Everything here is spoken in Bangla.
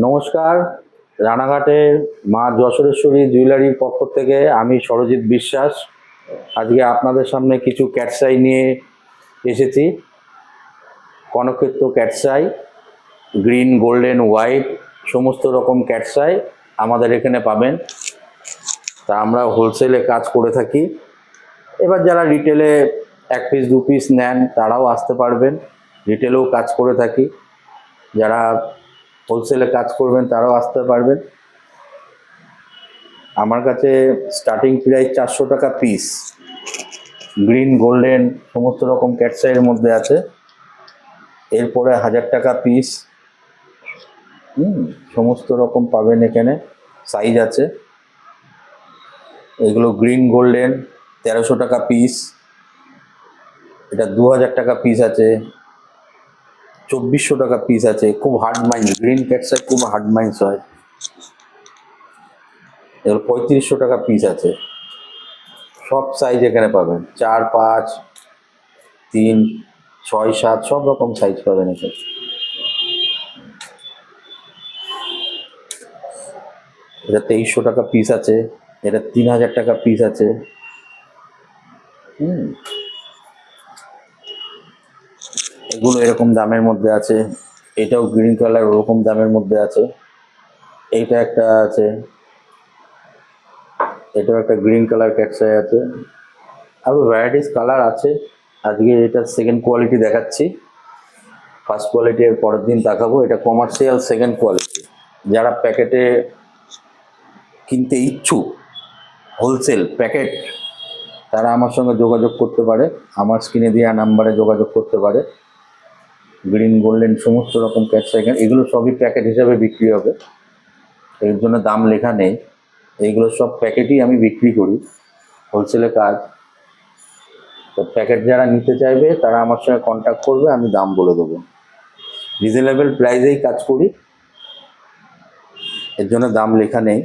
নমস্কার। রানাঘাটের মা যশোরেশ্বরী জুয়েলারির পক্ষ থেকে আমি সরজিৎ বিশ্বাস আজকে আপনাদের সামনে কিছু ক্যাটসাই নিয়ে এসেছি। কনকক্ষেত্র ক্যাটসাই, গ্রিন, গোল্ডেন, হোয়াইট সমস্ত রকম ক্যাটসাই আমাদের এখানে পাবেন। তা আমরা হোলসেলে কাজ করে থাকি। এবার যারা রিটেলে 1 পিস 2 পিস নেন তারাও আসতে পারবেন, রিটেলেও কাজ করে থাকি। যারা হোলসেলে কাজ করবেন তারাও আসতে পারবেন। আমার কাছে স্টার্টিং প্রাইস 400 টাকা পিস। গ্রিন, গোল্ডেন সমস্ত রকম ক্যাটসাইয়ের মধ্যে আছে। এরপরে 1000 টাকা পিস। সমস্ত রকম পাবেন এখানে, সাইজ আছে। এগুলো গ্রিন গোল্ডেন 1300 টাকা পিস। এটা 2000 টাকা পিস আছে, 2400 টাকা পিস আছে। খুব হার্ড মাইন্স, গ্রিন ক্যাটসাই খুব হার্ড মাইন্স হয়। এগুলো 3500 টাকা পিস আছে। সব সাইজ এখানে পাবেন, 4, 5, 3, 6, 7 সব রকম সাইজ পাবেন এখানে। এটা 2300 টাকা পিস আছে, এটা 3000 টাকা পিস আছে। এগুলো এরকম দামের মধ্যে আছে। এটাও গ্রিন কালার, ওরকম দামের মধ্যে আছে। এইটা একটা আছে, এটাও একটা গ্রিন কালার ক্যাটসাই আছে। আরও ভ্যারাইটিস কালার আছে। আজকে এটা সেকেন্ড কোয়ালিটি দেখাচ্ছি, ফার্স্ট কোয়ালিটি এর পরের দিন দেখাবো। এটা কমার্শিয়াল সেকেন্ড কোয়ালিটি। যারা প্যাকেটে কিনতে ইচ্ছুক, হোলসেল প্যাকেট, তারা আমার সঙ্গে যোগাযোগ করতে পারে, আমার স্ক্রিনে দেওয়া নাম্বারে যোগাযোগ করতে পারে। গ্রিন গোল্ডেন সমস্ত রকম ক্যাটসাই, এগুলো সবই প্যাকেট হিসাবে বিক্রি হবে, এর জন্য দাম লেখা নেই। এইগুলো সব প্যাকেটই আমি বিক্রি করি, হোলসেলে কাজ। তো প্যাকেট যারা নিতে চাইবে তারা আমার সঙ্গে কন্ট্যাক্ট করবে, আমি দাম বলে দেবো। রিজনেবল প্রাইসেই কাজ করি, এর জন্য দাম লেখা নেই।